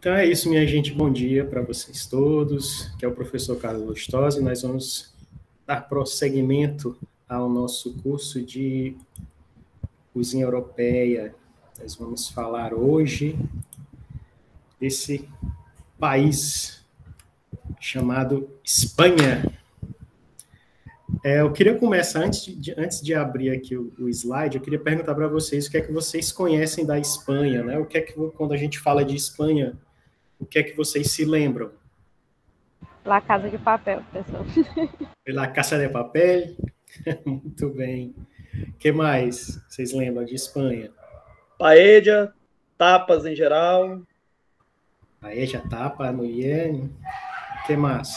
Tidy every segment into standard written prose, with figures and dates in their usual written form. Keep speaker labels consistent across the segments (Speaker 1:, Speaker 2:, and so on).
Speaker 1: Então é isso, minha gente. Bom dia para vocês todos, que é o professor Carlos Lustosa, e nós vamos dar prosseguimento ao nosso curso de cozinha europeia. Nós vamos falar hoje desse país chamado Espanha. Eu queria começar, antes de abrir aqui o slide, eu queria perguntar para vocês o que é que vocês conhecem da Espanha, né? O que é que, quando a gente fala de Espanha, o que é que vocês se lembram?
Speaker 2: La Casa de Papel, pessoal.
Speaker 1: La Casa de Papel? Muito bem. O que mais vocês lembram de Espanha?
Speaker 3: Paella, tapas em geral.
Speaker 1: Paella, tapa, muy bien. O que mais?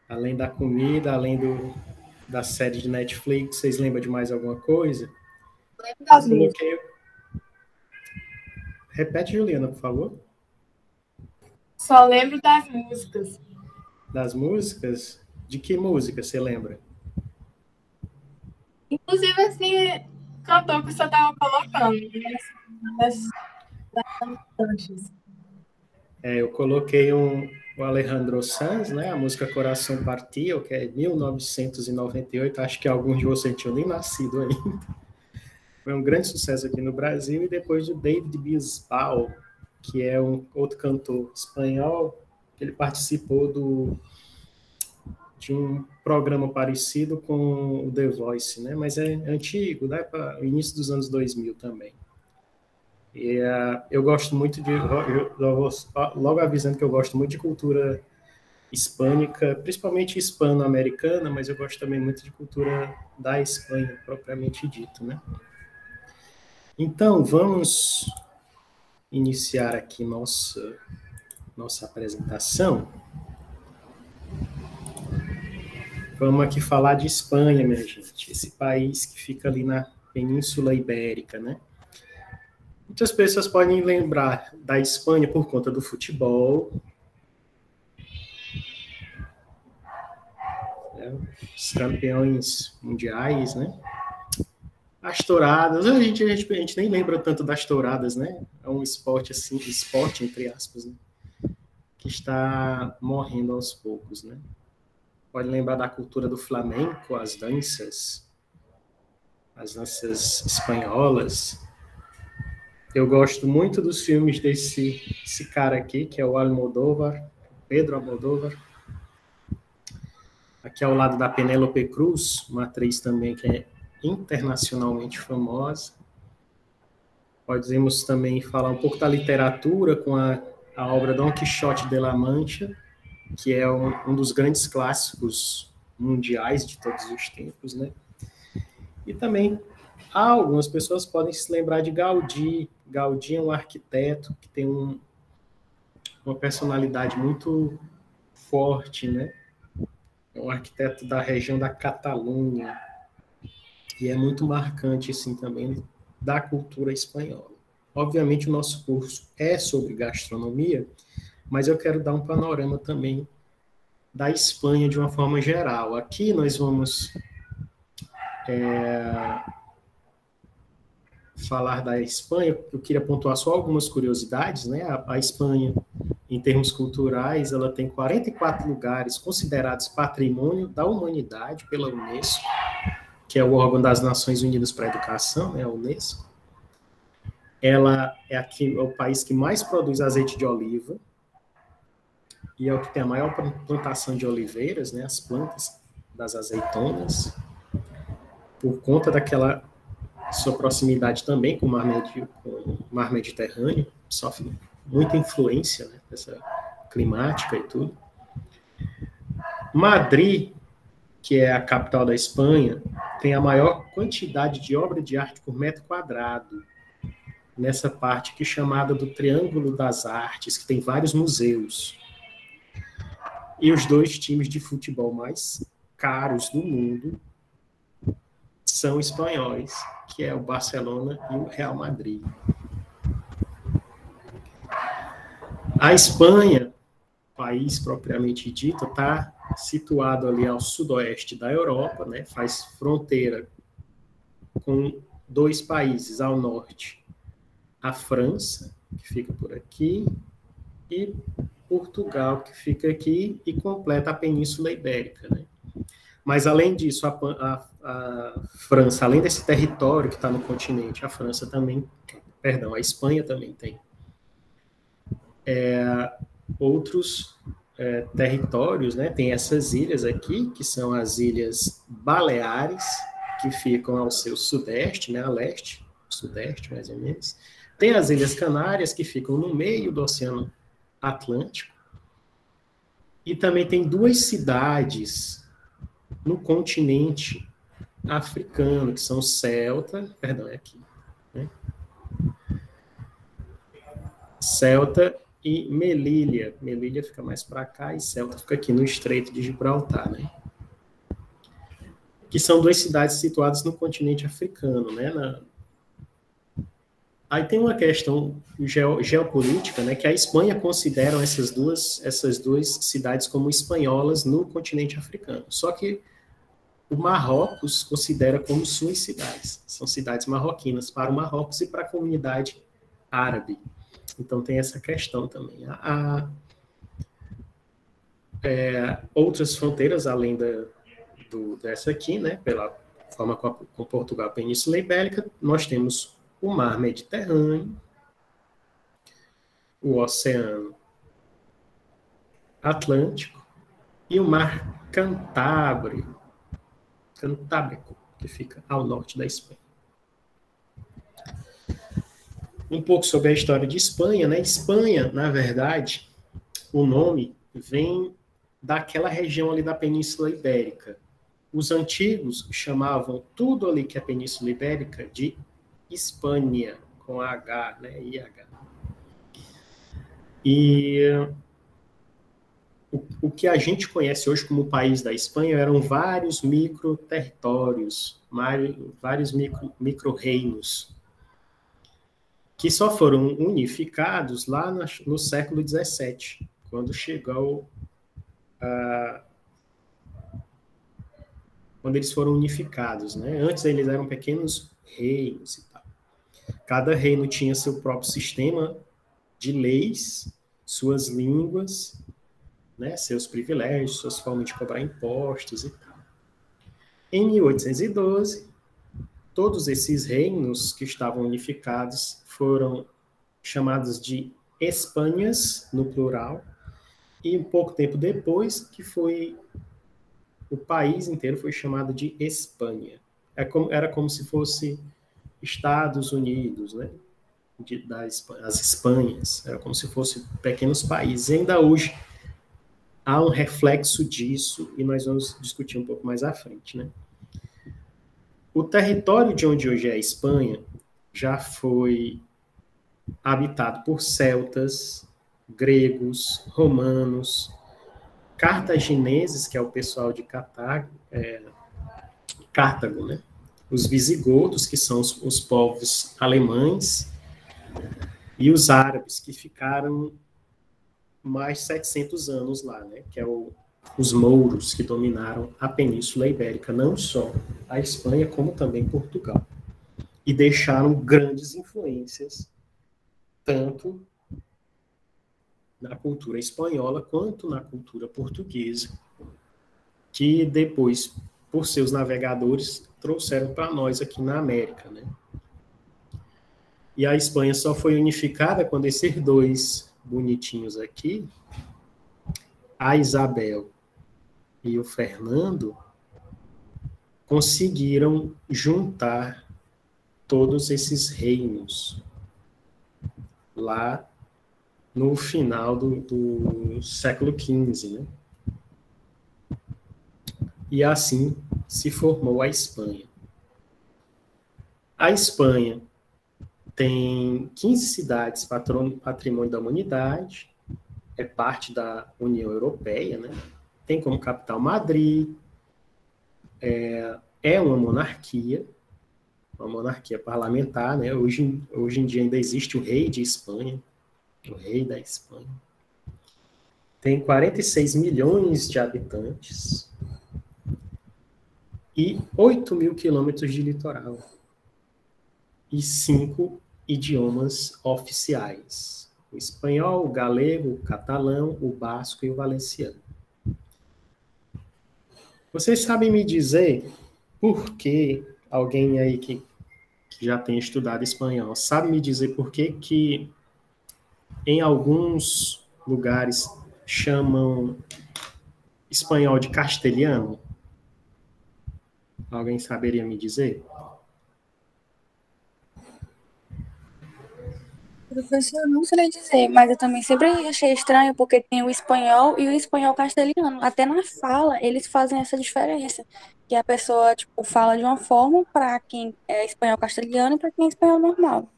Speaker 1: Além da comida, além da série de Netflix, vocês lembram de mais alguma coisa?
Speaker 4: Lembro das músicas.
Speaker 1: Repete, Juliana, por favor.
Speaker 4: Só lembro das músicas.
Speaker 1: Das músicas? De que música você lembra?
Speaker 4: Inclusive, assim, cantor que você estava colocando.
Speaker 1: Eu coloquei o Alejandro Sanz, né? A música Coração Partido, que é 1998. Acho que alguns de vocês tinham nem nascido ainda. Foi um grande sucesso aqui no Brasil. E depois do David Bisbal, que é um outro cantor espanhol, que ele participou de um programa parecido com o The Voice, né? Mas é antigo, né? Para o início dos anos 2000 também. E eu gosto muito logo avisando que eu gosto muito de cultura hispânica, principalmente hispano-americana, mas eu gosto também muito de cultura da Espanha, propriamente dito, né? Então, vamos iniciar aqui nossa apresentação. Vamos aqui falar de Espanha, minha gente, esse país que fica ali na Península Ibérica, né? Muitas pessoas podem lembrar da Espanha por conta do futebol, os campeões mundiais, né? As touradas, a gente nem lembra tanto das touradas, né? É um esporte, assim, entre aspas, né? Que está morrendo aos poucos, né? Pode lembrar da cultura do flamenco, as danças espanholas. Eu gosto muito dos filmes desse cara aqui, que é o Almodóvar, Pedro Almodóvar. Aqui ao lado da Penélope Cruz, uma atriz também que é internacionalmente famosa. Podemos também falar um pouco da literatura com a obra Dom Quixote de la Mancha, que é um dos grandes clássicos mundiais de todos os tempos, né? E também algumas pessoas podem se lembrar de Gaudí. Gaudí é um arquiteto que tem uma personalidade muito forte, né? É um arquiteto da região da Catalunha e é muito marcante, assim, também da cultura espanhola. Obviamente, o nosso curso é sobre gastronomia, mas eu quero dar um panorama também da Espanha de uma forma geral. Aqui nós vamos falar da Espanha. Eu queria pontuar só algumas curiosidades, né? A Espanha, em termos culturais, ela tem 44 lugares considerados patrimônio da humanidade pela Unesco, que é o órgão das Nações Unidas para a Educação, né? A Unesco. Ela é o país que mais produz azeite de oliva e é o que tem a maior plantação de oliveiras, né? As plantas das azeitonas, por conta daquela sua proximidade também com o mar Mediterrâneo, sofre muita influência, né, dessa climática e tudo. Madrid, que é a capital da Espanha, tem a maior quantidade de obra de arte por metro quadrado, nessa parte que é chamada do Triângulo das Artes, que tem vários museus. E os dois times de futebol mais caros do mundo são espanhóis, que é o Barcelona e o Real Madrid. A Espanha, país propriamente dito, está situado ali ao sudoeste da Europa, né? Faz fronteira com dois países ao norte, a França, que fica por aqui, e Portugal, que fica aqui, e completa a Península Ibérica, né? Mas, além disso, a França, além desse território que está no continente, a França também, perdão, a Espanha também tem outros territórios, né? Tem essas ilhas aqui, que são as Ilhas Baleares, que ficam ao seu sudeste, né? A leste, sudeste, mais ou menos. Tem as Ilhas Canárias, que ficam no meio do Oceano Atlântico. E também tem duas cidades no continente africano, que são Ceuta, perdão, é aqui, né? Ceuta e Melília. Melília fica mais para cá e Ceuta fica aqui no Estreito de Gibraltar, né? Que são duas cidades situadas no continente africano, né? Aí tem uma questão geopolítica, né? Que a Espanha considera essas duas cidades como espanholas no continente africano. Só que o Marrocos considera como suas cidades. São cidades marroquinas para o Marrocos e para a comunidade árabe. Então tem essa questão também. Outras fronteiras, além dessa aqui, né, pela forma com Portugal, a Península Ibérica, nós temos o Mar Mediterrâneo, o Oceano Atlântico e o Mar Cantábrico, que fica ao norte da Espanha. Um pouco sobre a história de Espanha, né? Espanha, na verdade, o nome vem daquela região ali da Península Ibérica. Os antigos chamavam tudo ali que é Península Ibérica de Hispânia, com H, né? IH. E o que a gente conhece hoje como país da Espanha eram vários micro-territórios, vários micro-reinos, que só foram unificados lá no século XVII, quando chegou quando eles foram unificados, né? Antes eles eram pequenos reinos e tal. Cada reino tinha seu próprio sistema de leis, suas línguas, né? Seus privilégios, suas formas de cobrar impostos e tal. Em 1812, todos esses reinos que estavam unificados foram chamados de Espanhas, no plural, e um pouco tempo depois que o país inteiro foi chamado de Espanha. Era como se fosse Estados Unidos, né? As Espanhas, era como se fossem pequenos países. E ainda hoje há um reflexo disso, e nós vamos discutir um pouco mais à frente, né? O território de onde hoje é a Espanha já foi habitado por celtas, gregos, romanos, cartagineses, que é o pessoal de Cartago, né? Os visigodos, que são os povos alemães, e os árabes, que ficaram mais 700 anos lá, né? Que é os mouros que dominaram a Península Ibérica, não só a Espanha, como também Portugal. E deixaram grandes influências, tanto na cultura espanhola quanto na cultura portuguesa, que depois, por seus navegadores, trouxeram para nós aqui na América, né? E a Espanha só foi unificada quando esses dois bonitinhos aqui, a Isabel e o Fernando, conseguiram juntar todos esses reinos lá no final do século XV, né? E assim se formou a Espanha. A Espanha tem 15 cidades patrimônio da humanidade, é parte da União Europeia, né? Tem como capital Madrid, é uma monarquia parlamentar, né? Hoje em dia ainda existe o rei de Espanha, o rei da Espanha. Tem 46 milhões de habitantes e 8 mil quilômetros de litoral e 5 idiomas oficiais: o espanhol, o galego, o catalão, o basco e o valenciano. Vocês sabem me dizer por que alguém aí que já tem estudado espanhol, sabe me dizer por que em alguns lugares chamam espanhol de castelhano? Alguém saberia me dizer?
Speaker 5: Professor, eu não sei dizer, mas eu também sempre achei estranho porque tem o espanhol e o espanhol castelhano. Até na fala, eles fazem essa diferença. Que a pessoa, tipo, fala de uma forma para quem é espanhol castelhano e para quem é espanhol normal.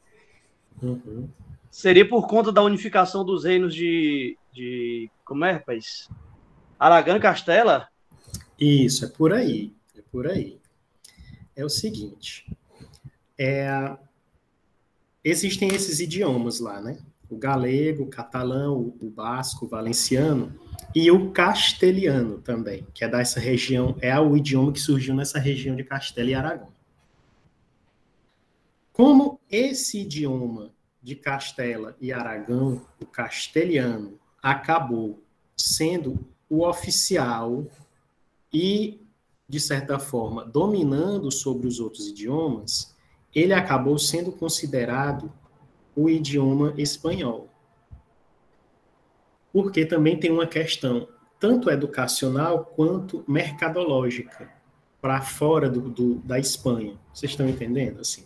Speaker 1: Uhum.
Speaker 3: Seria por conta da unificação dos reinos como é, rapaz? Aragão e Castela?
Speaker 1: Isso, é por aí. É por aí. É o seguinte. Existem esses idiomas lá, né? O galego, o catalão, o basco, o valenciano e o castelhano também, que é dessa região, é o idioma que surgiu nessa região de Castela e Aragão. Como esse idioma de Castela e Aragão, o castelhano, acabou sendo o oficial e, de certa forma, dominando sobre os outros idiomas, ele acabou sendo considerado o idioma espanhol. Porque também tem uma questão tanto educacional quanto mercadológica para fora da Espanha. Vocês estão entendendo? Assim,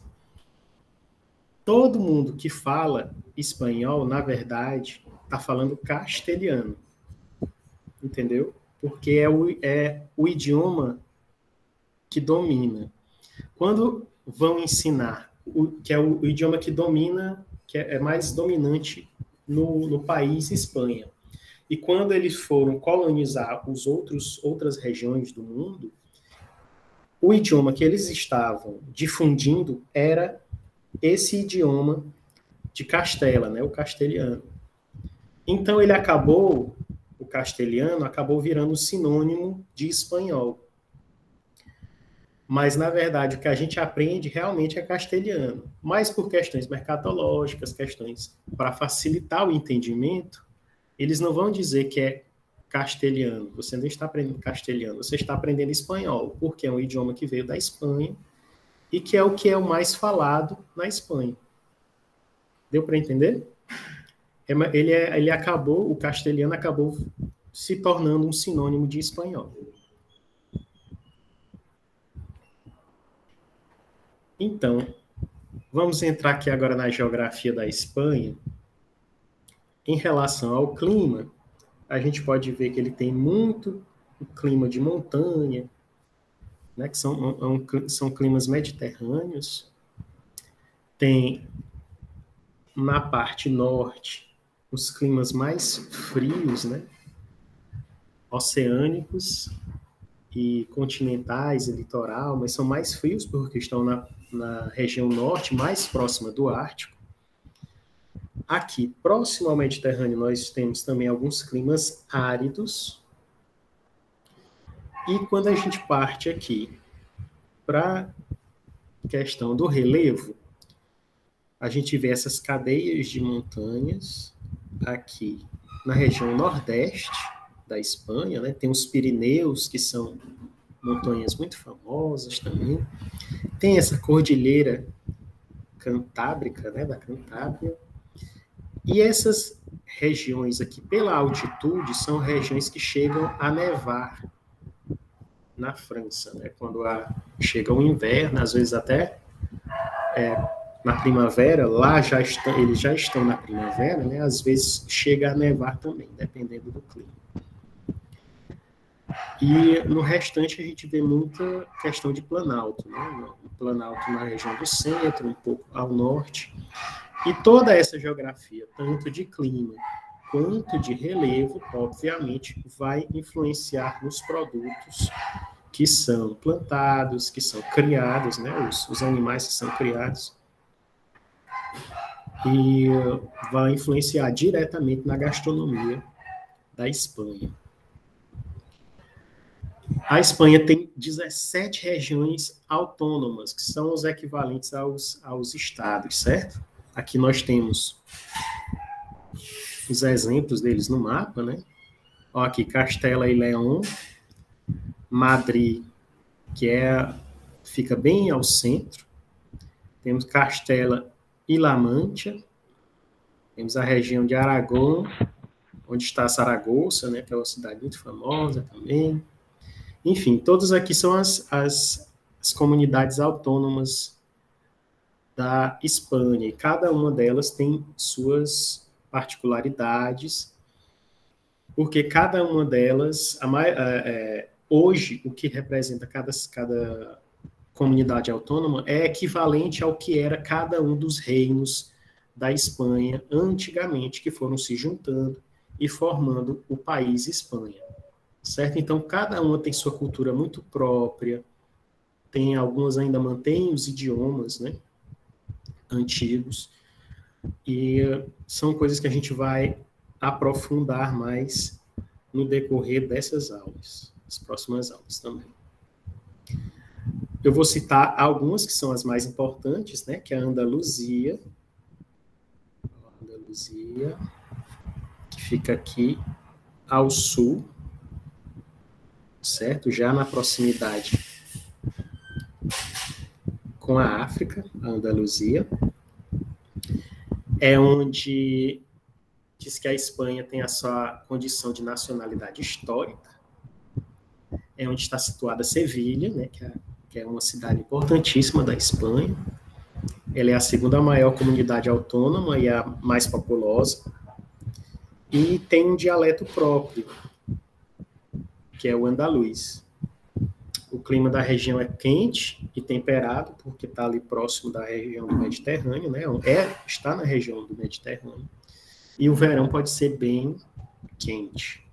Speaker 1: todo mundo que fala espanhol, na verdade, está falando castelhano. Entendeu? Porque é o idioma que domina. Quando vão ensinar, que é o idioma que domina, que é mais dominante no país Espanha. E quando eles foram colonizar outras regiões do mundo, o idioma que eles estavam difundindo era esse idioma de Castela, né, o castelhano. Então o castelhano acabou virando sinônimo de espanhol. Mas, na verdade, o que a gente aprende realmente é castelhano. Mas por questões mercadológicas, questões para facilitar o entendimento, eles não vão dizer que é castelhano. Você não está aprendendo castelhano, você está aprendendo espanhol, porque é um idioma que veio da Espanha e que é o mais falado na Espanha. Deu para entender? O castelhano acabou se tornando um sinônimo de espanhol. Então, vamos entrar aqui agora na geografia da Espanha. Em relação ao clima, a gente pode ver que ele tem muito o clima de montanha, né, que são climas mediterrâneos. Tem, na parte norte, os climas mais frios, né, oceânicos e continentais e litoral, mas são mais frios porque estão na região norte, mais próxima do Ártico. Aqui, próximo ao Mediterrâneo, nós temos também alguns climas áridos. E quando a gente parte aqui para a questão do relevo, a gente vê essas cadeias de montanhas aqui na região nordeste da Espanha, né? Tem os Pirineus, que são montanhas muito famosas também. Tem essa cordilheira cantábrica, né, da Cantábria. E essas regiões aqui, pela altitude, são regiões que chegam a nevar na França, né? Quando chega o inverno, às vezes até na primavera, eles já estão na primavera, né? Às vezes chega a nevar também, dependendo do clima. E no restante a gente vê muita questão de planalto, né? Planalto na região do centro, um pouco ao norte. E toda essa geografia, tanto de clima quanto de relevo, obviamente, vai influenciar nos produtos que são plantados, que são criados, né? Os animais que são criados. E vai influenciar diretamente na gastronomia da Espanha. A Espanha tem 17 regiões autônomas, que são os equivalentes aos estados, certo? Aqui nós temos os exemplos deles no mapa, né? Ó, aqui, Castela e León, Madrid, que fica bem ao centro. Temos Castela e La Mancha. Temos a região de Aragão, onde está Saragoça, né, que é uma cidade muito famosa também. Enfim, todas aqui são as comunidades autônomas da Espanha, e cada uma delas tem suas particularidades, porque cada uma delas, hoje, o que representa cada comunidade autônoma é equivalente ao que era cada um dos reinos da Espanha antigamente, que foram se juntando e formando o país Espanha, certo? Então, cada uma tem sua cultura muito própria, algumas ainda mantêm os idiomas, né, antigos, e são coisas que a gente vai aprofundar mais no decorrer dessas aulas, as próximas aulas também. Eu vou citar algumas que são as mais importantes, né, que é a Andaluzia, que fica aqui ao sul, certo? Já na proximidade com a África, a Andaluzia. É onde diz que a Espanha tem a sua condição de nacionalidade histórica. É onde está situada Sevilha, né, que é uma cidade importantíssima da Espanha. Ela é a segunda maior comunidade autônoma e a mais populosa. E tem um dialeto próprio, que é o andaluz. O clima da região é quente e temperado, porque está ali próximo da região do Mediterrâneo, né? Está na região do Mediterrâneo. E o verão pode ser bem quente.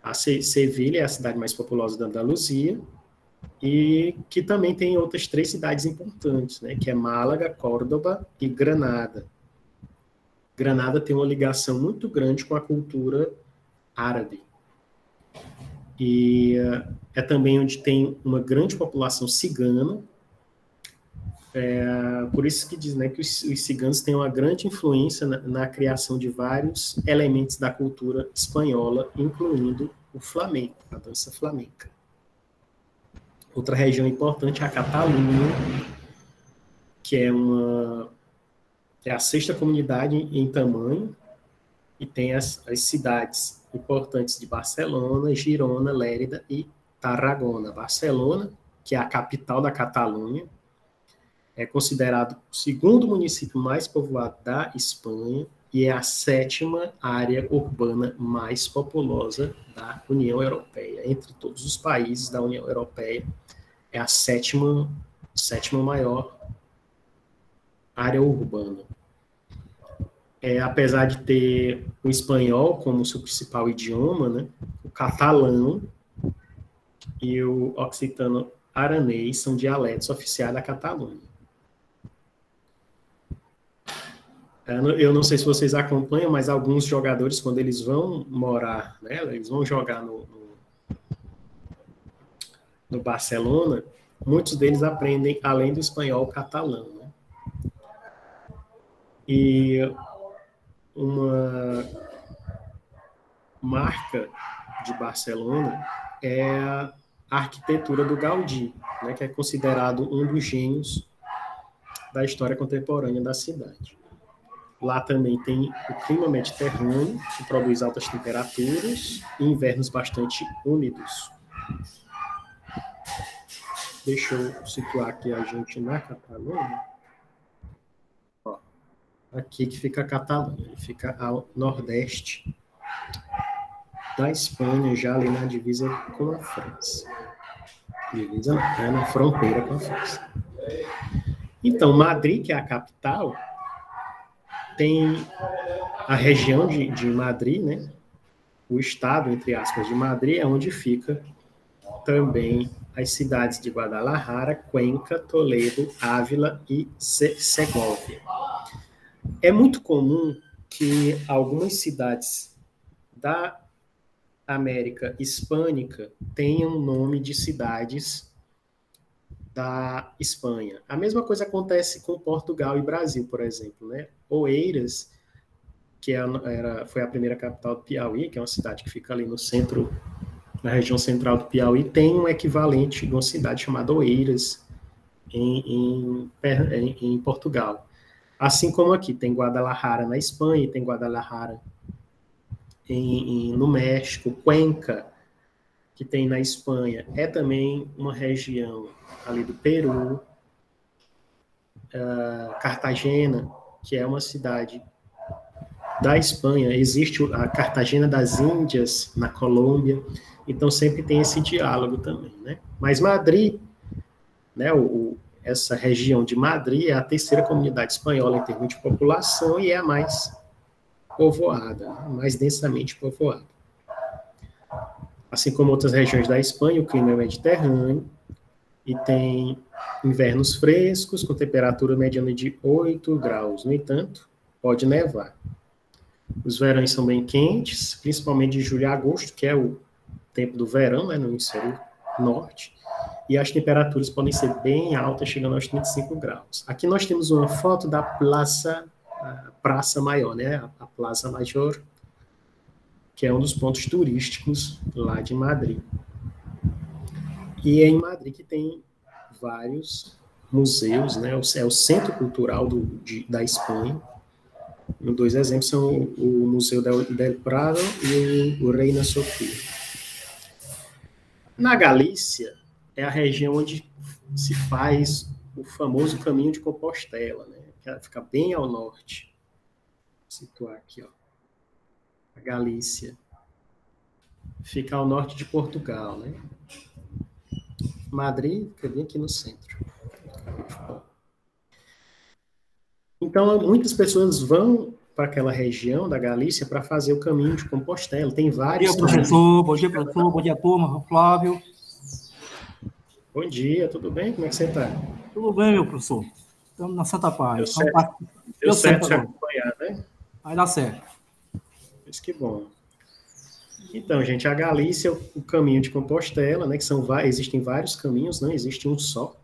Speaker 1: A Sevilha é a cidade mais populosa da Andaluzia, e que também tem outras 3 cidades importantes, né? Que é Málaga, Córdoba e Granada. Granada tem uma ligação muito grande com a cultura árabe. E é também onde tem uma grande população cigana. Por isso que diz, né, que os ciganos têm uma grande influência na criação de vários elementos da cultura espanhola, incluindo o flamenco, a dança flamenca. Outra região importante é a Catalunha, que é a 6ª comunidade em tamanho, e tem as cidades importantes de Barcelona, Girona, Lérida e Tarragona. Barcelona, que é a capital da Catalunha, é considerado o 2º município mais povoado da Espanha e é a 7ª área urbana mais populosa da União Europeia. Entre todos os países da União Europeia, é a 7ª maior área urbana. Apesar de ter o espanhol como seu principal idioma, né, o catalão e o occitano-aranês são dialetos oficiais da Catalunha. Eu não sei se vocês acompanham, mas alguns jogadores, quando eles vão morar, né, eles vão jogar no Barcelona, muitos deles aprendem, além do espanhol, o catalão, né? E uma marca de Barcelona é a arquitetura do Gaudí, né, que é considerado um dos gênios da história contemporânea da cidade. Lá também tem o clima mediterrâneo, que produz altas temperaturas e invernos bastante úmidos. Deixa eu situar aqui a gente na Catalunha. Ó, aqui que fica a Catalunha, ele fica ao nordeste da Espanha, já ali na divisa com a França. Divisa na fronteira com a França. Então, Madrid, que é a capital, tem a região de Madrid, né? O estado, entre aspas, de Madrid, é onde fica também as cidades de Guadalajara, Cuenca, Toledo, Ávila e Segóvia. É muito comum que algumas cidades da América Hispânica tenham nome de cidades da Espanha. A mesma coisa acontece com Portugal e Brasil, por exemplo, né? Oeiras, que foi a primeira capital do Piauí, que é uma cidade que fica ali no centro, na região central do Piauí, tem um equivalente de uma cidade chamada Oeiras, em Portugal. Assim como aqui, tem Guadalajara na Espanha, tem Guadalajara no México, Cuenca, que tem na Espanha, é também uma região ali do Peru, Cartagena, que é uma cidade da Espanha, existe a Cartagena das Índias, na Colômbia, então sempre tem esse diálogo também, né? Mas Madrid, né, essa região de Madrid é a terceira comunidade espanhola em termos de população e é a mais povoada, mais densamente povoada. Assim como outras regiões da Espanha, o clima é mediterrâneo e tem invernos frescos, com temperatura mediana de 8 graus. No entanto, pode nevar. Os verões são bem quentes, principalmente de julho a agosto, que é o tempo do verão, né, no hemisfério norte, e as temperaturas podem ser bem altas, chegando aos 35 graus. Aqui nós temos uma foto da Praça Maior, né, a Plaza Major, que é um dos pontos turísticos lá de Madrid. E é em Madrid que tem vários museus, né, é o centro cultural da Espanha. Dois exemplos são o Museu del Prado e o Reina Sofia. Na Galícia, é a região onde se faz o famoso Caminho de Compostela, né? Que fica bem ao norte. Vou situar aqui, ó. A Galícia fica ao norte de Portugal, né? Madrid fica bem aqui no centro. Então, muitas pessoas vão para aquela região da Galícia para fazer o Caminho de Compostela. Tem vários.
Speaker 6: Bom dia, professor. Bom dia, turma. Flávio.
Speaker 1: Bom dia, tudo bem? Como é que você está?
Speaker 6: Tudo bem, meu professor. Estamos na Santa Paz.
Speaker 1: Deu certo te acompanhar, né?
Speaker 6: Vai dar certo.
Speaker 1: Isso que bom. Então, gente, a Galícia é o Caminho de Compostela, né? Que existem vários caminhos, não existe um só.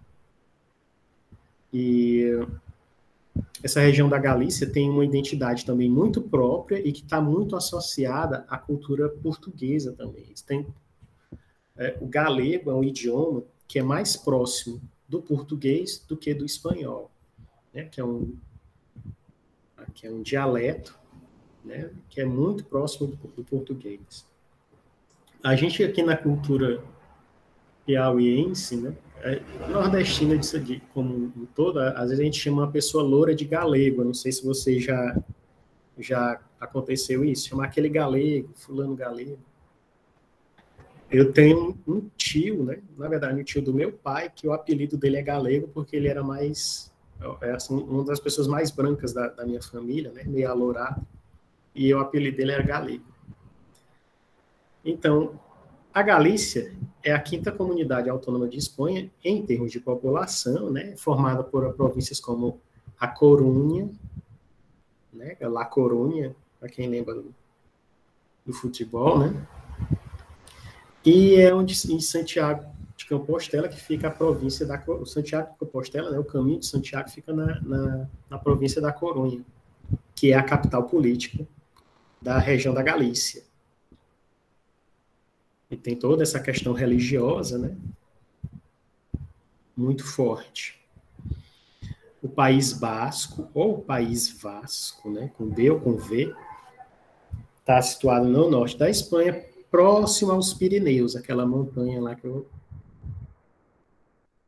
Speaker 1: E essa região da Galícia tem uma identidade também muito própria e que está muito associada à cultura portuguesa também. O galego é um idioma que é mais próximo do português do que do espanhol, né? que é um dialeto, né? Que é muito próximo do português. A gente aqui na cultura piauiense, né? Nordestina disso aqui, como um todo, às vezes a gente chama uma pessoa loura de galego. Eu não sei se você já aconteceu isso, chamar aquele galego, fulano galego. Eu tenho um tio, né? Na verdade, um tio do meu pai, que o apelido dele é galego, porque ele era assim, uma das pessoas mais brancas da minha família, né? Meio alourado, e o apelido dele era galego. Então, a Galícia é a quinta comunidade autônoma de Espanha em termos de população, né? Formada por províncias como a Corunha, né? La Coruña, para quem lembra do futebol, né? E é onde, em Santiago de Compostela, que fica a província o Santiago de Compostela, né, o caminho de Santiago fica na província da Corunha, que é a capital política da região da Galícia. E tem toda essa questão religiosa, né, muito forte. O País Basco, ou País Vasco, né, com B ou com V, está situado no norte da Espanha, próximo aos Pirineus, aquela montanha lá que eu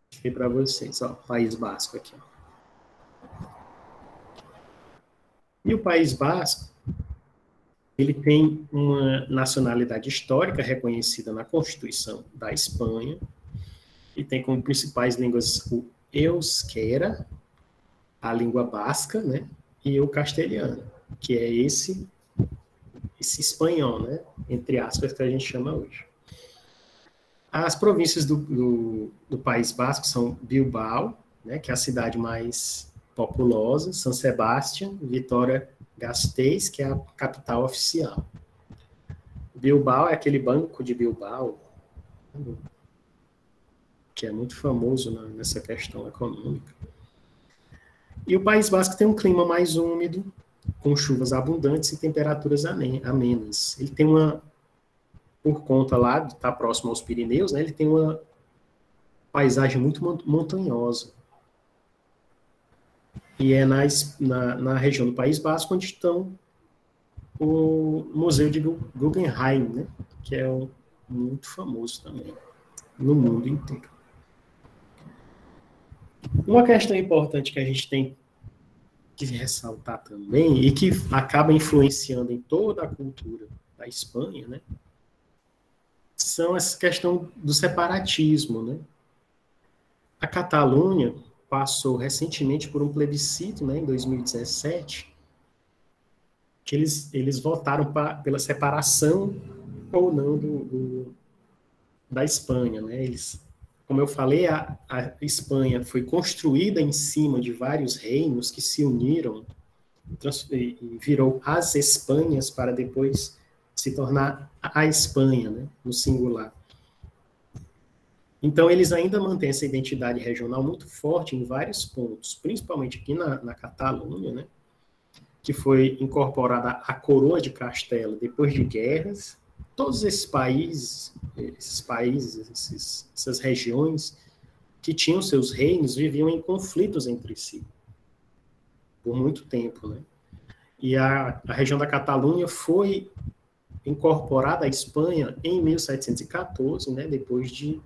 Speaker 1: fiquei para vocês, ó, País Basco aqui, ó. E o País Basco, ele tem uma nacionalidade histórica reconhecida na Constituição da Espanha e tem como principais línguas o euskera, a língua basca, né, e o castelhano, que é esse espanhol, né, entre aspas, que a gente chama hoje. As províncias do País Basco são Bilbao, né, que é a cidade mais populosa, San Sebastián, Vitoria-Gasteiz, que é a capital oficial. Bilbao é aquele banco de Bilbao, que é muito famoso nessa questão econômica. E o País Basco tem um clima mais úmido, com chuvas abundantes e temperaturas amenas. Ele tem por conta lá de estar próximo aos Pirineus, né, ele tem uma paisagem muito montanhosa. E é na região do País Basco onde estão o Museu de Guggenheim, né, que é muito famoso também no mundo inteiro. Uma questão importante que a gente tem que ressaltar também, e que acaba influenciando em toda a cultura da Espanha, né, são essa questão do separatismo, né? A Catalunha passou recentemente por um plebiscito, né, em 2017, que eles votaram pela separação ou não da Espanha, né? Como eu falei, a Espanha foi construída em cima de vários reinos que se uniram e virou as Espanhas para depois se tornar a Espanha, né, no singular. Então, eles ainda mantêm essa identidade regional muito forte em vários pontos, principalmente aqui na Catalunha, né, que foi incorporada à coroa de Castela depois de guerras. Todos esses países, essas regiões que tinham seus reinos, viviam em conflitos entre si por muito tempo, né? E a região da Catalunha foi incorporada à Espanha em 1714, né, depois de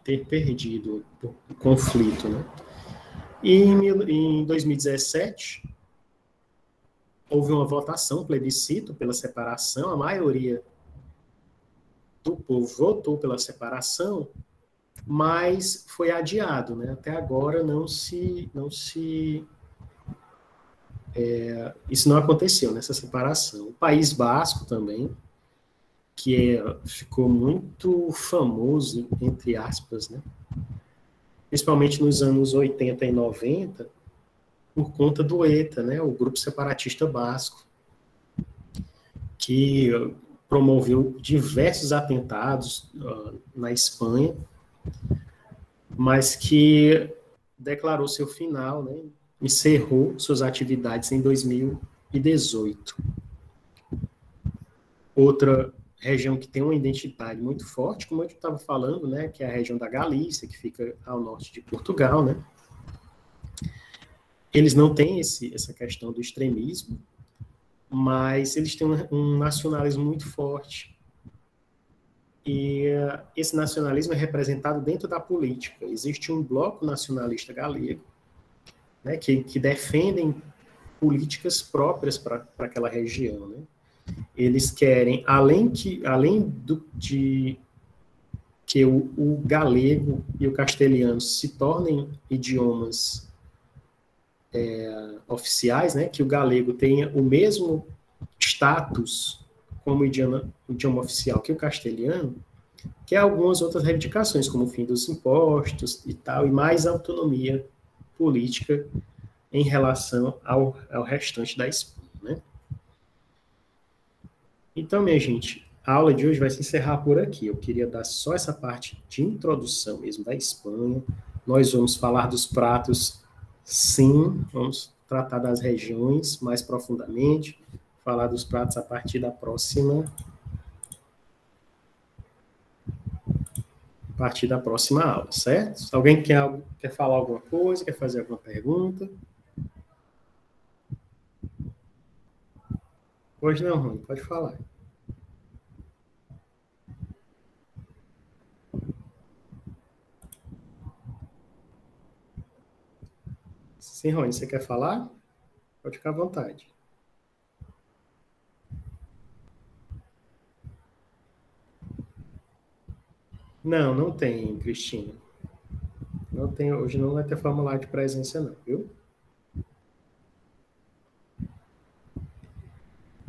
Speaker 1: ter perdido o conflito, né? E em 2017 houve uma votação, um plebiscito pela separação, a maioria do povo votou pela separação, mas foi adiado, né? Até agora isso não aconteceu, nessa separação. O País Basco também, que ficou muito famoso, entre aspas, né? Principalmente nos anos 80 e 90, por conta do ETA, né? O Grupo Separatista Basco, que promoveu diversos atentados na Espanha, mas que declarou seu final, né? Encerrou suas atividades em 2018. Outra região que tem uma identidade muito forte, como eu estava falando, né, que é a região da Galícia, que fica ao norte de Portugal, né? Eles não têm essa questão do extremismo, mas eles têm um nacionalismo muito forte. E esse nacionalismo é representado dentro da política. Existe um bloco nacionalista galego, né, que defendem políticas próprias para aquela região, né? Eles querem, além de que o galego e o castelhano se tornem idiomas oficiais, né, que o galego tenha o mesmo status como idioma oficial que o castelhano, que há algumas outras reivindicações, como o fim dos impostos e tal, e mais autonomia política em relação ao restante da Espanha, né? Então, minha gente, a aula de hoje vai se encerrar por aqui. Eu queria dar só essa parte de introdução mesmo da Espanha. Nós vamos falar dos pratos, sim, vamos tratar das regiões mais profundamente, falar dos pratos a partir da próxima aula, certo? Se alguém quer falar alguma coisa, quer fazer alguma pergunta? Hoje não, Rony, pode falar. Sim, Rony, você quer falar? Pode ficar à vontade. Não tem, Cristina. Não tem, hoje não vai ter formulário de presença não, viu?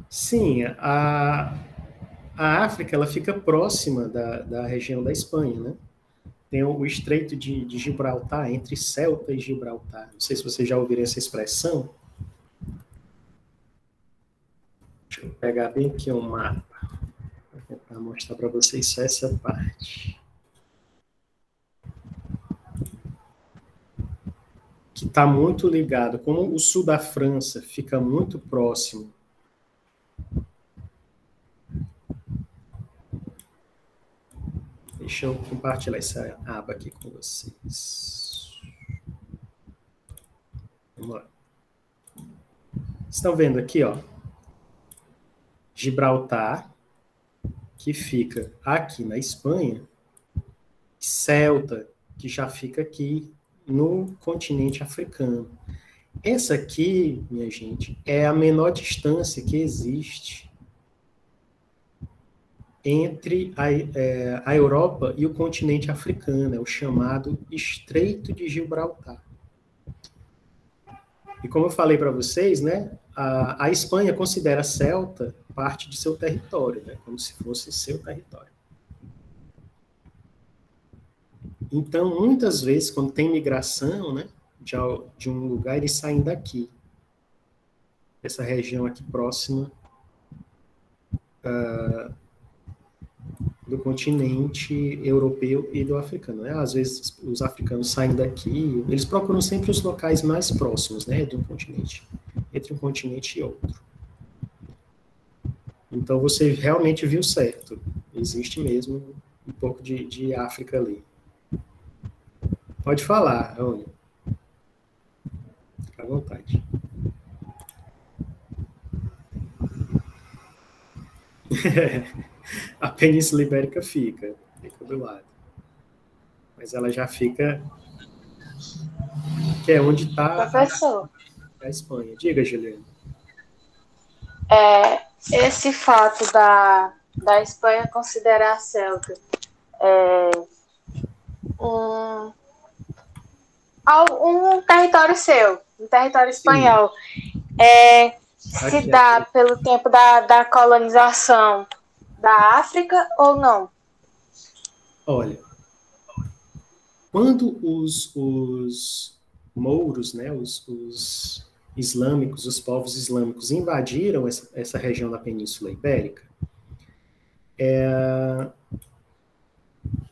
Speaker 1: Sim, a África, ela fica próxima da região da Espanha, né? Tem o Estreito de Gibraltar, entre Ceuta e Gibraltar. Não sei se vocês já ouviram essa expressão. Deixa eu pegar bem aqui um mapa para mostrar para vocês só essa parte. que está muito ligado, como o sul da França fica muito próximo. Deixa eu compartilhar essa aba aqui com vocês. Vamos lá. Estão vendo aqui, ó, Gibraltar, que fica aqui na Espanha, Ceuta, que já fica aqui no continente africano. Essa aqui, minha gente, é a menor distância que existe entre a Europa e o continente africano, é o chamado Estreito de Gibraltar. E como eu falei para vocês, né, a Espanha considera Ceuta parte de seu território, né, como se fosse seu território. Então, muitas vezes, quando tem migração, né, de um lugar, eles saem daqui, dessa região aqui próxima do continente europeu e do africano, né? Às vezes, os africanos saem daqui, eles procuram sempre os locais mais próximos, né, de um continente, entre um continente e outro. Então, você realmente viu certo. Existe mesmo um pouco de África ali. Pode falar, Rony. Fica à vontade. A Península Ibérica fica do lado. Mas ela já fica... que é onde está
Speaker 7: Professor,
Speaker 1: a Espanha. Diga, Juliana.
Speaker 7: esse fato da Espanha considerar a Ceuta um território seu, um território espanhol, se dá pelo tempo da colonização da África ou não?
Speaker 1: Olha, quando os mouros, né, os islâmicos, os povos islâmicos invadiram essa região da Península Ibérica,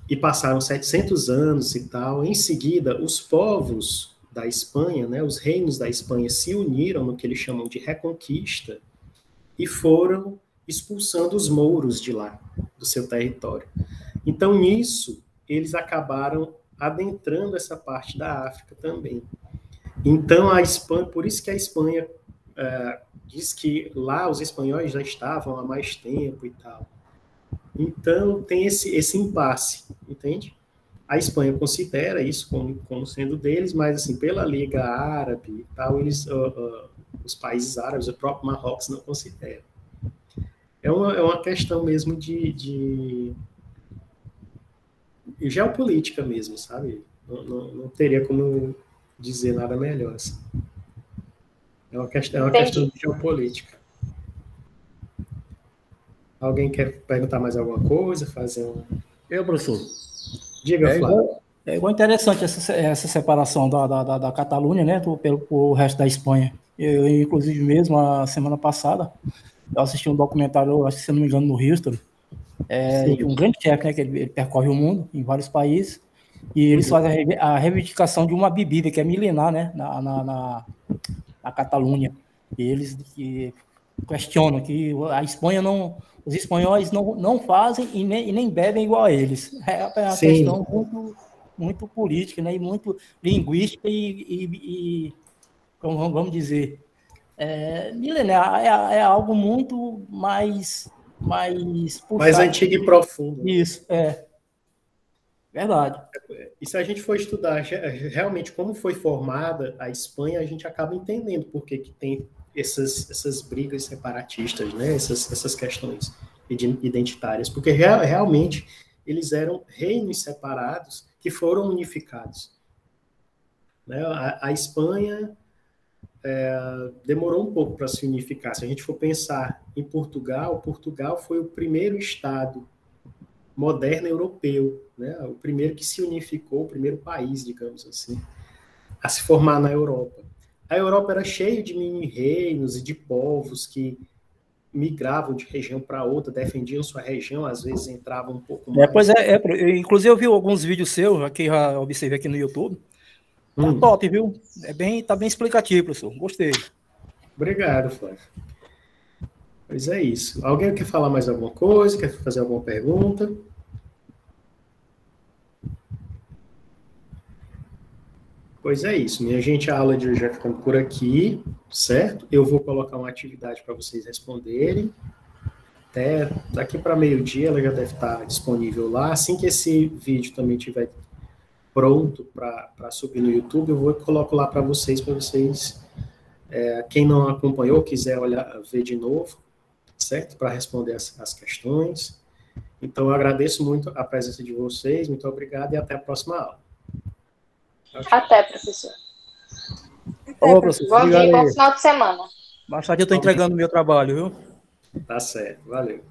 Speaker 1: e passaram 700 anos e tal, em seguida, os povos da Espanha, né, os reinos da Espanha se uniram no que eles chamam de reconquista e foram expulsando os mouros de lá, do seu território. Então, nisso, eles acabaram adentrando essa parte da África também. Então, a Espanha, por isso que a Espanha diz que lá os espanhóis já estavam há mais tempo e tal. Então, tem esse impasse, entende? A Espanha considera isso como sendo deles, mas, assim, pela Liga Árabe e tal, os países árabes, o próprio Marrocos, não consideram. É uma questão mesmo de geopolítica mesmo, sabe? Não teria como dizer nada melhor. Assim. É uma questão de geopolítica. Alguém quer perguntar mais alguma coisa? Fazer um...
Speaker 6: Professor.
Speaker 1: Diga, Flávio.
Speaker 6: É igual interessante essa separação da Catalunha, né, pelo resto da Espanha. Eu, inclusive, mesmo, a semana passada, eu assisti um documentário, acho que, se não me engano, no History, de um grande chefe, né, que ele percorre o mundo, em vários países, e eles fazem a reivindicação de uma bebida que é milenar, né, na Catalunha. E eles questionam que a Espanha os espanhóis não fazem e nem bebem igual a eles. É uma questão muito, muito política, né, e muito linguística e vamos dizer, milenar, é algo muito mais puxado.
Speaker 1: Mais antigo e profundo.
Speaker 6: Isso, verdade.
Speaker 1: E se a gente for estudar realmente como foi formada a Espanha, a gente acaba entendendo por que tem essas brigas separatistas, né? essas questões identitárias, porque realmente eles eram reinos separados que foram unificados. Né? A Espanha demorou um pouco para se unificar. Se a gente for pensar em Portugal foi o primeiro estado moderno europeu, né? O primeiro que se unificou, o primeiro país, digamos assim, a se formar na Europa. A Europa era cheia de mini-reinos e de povos que migravam de região para outra, defendiam sua região, às vezes entravam um pouco mais.
Speaker 6: Inclusive eu vi alguns vídeos seus, que já observei aqui no YouTube, Tá top, viu? Tá bem explicativo, professor. Gostei.
Speaker 1: Obrigado, Flávio. Pois é isso. Alguém quer falar mais alguma coisa? Quer fazer alguma pergunta? Pois é isso, minha gente, a aula de hoje vai ficando por aqui, certo? Eu vou colocar uma atividade para vocês responderem. Até daqui para meio-dia ela já deve estar disponível lá. Assim que esse vídeo também estiver pronto para subir no YouTube, eu coloco lá para vocês, quem não acompanhou, quiser ver de novo, certo? Para responder as questões. Então, eu agradeço muito a presença de vocês, muito obrigado e até a próxima aula.
Speaker 7: Até, professor.
Speaker 6: Ô, professor,
Speaker 7: Bom dia e bom final de semana.
Speaker 6: Mais tarde eu estou entregando o meu trabalho, viu?
Speaker 1: Tá certo, valeu.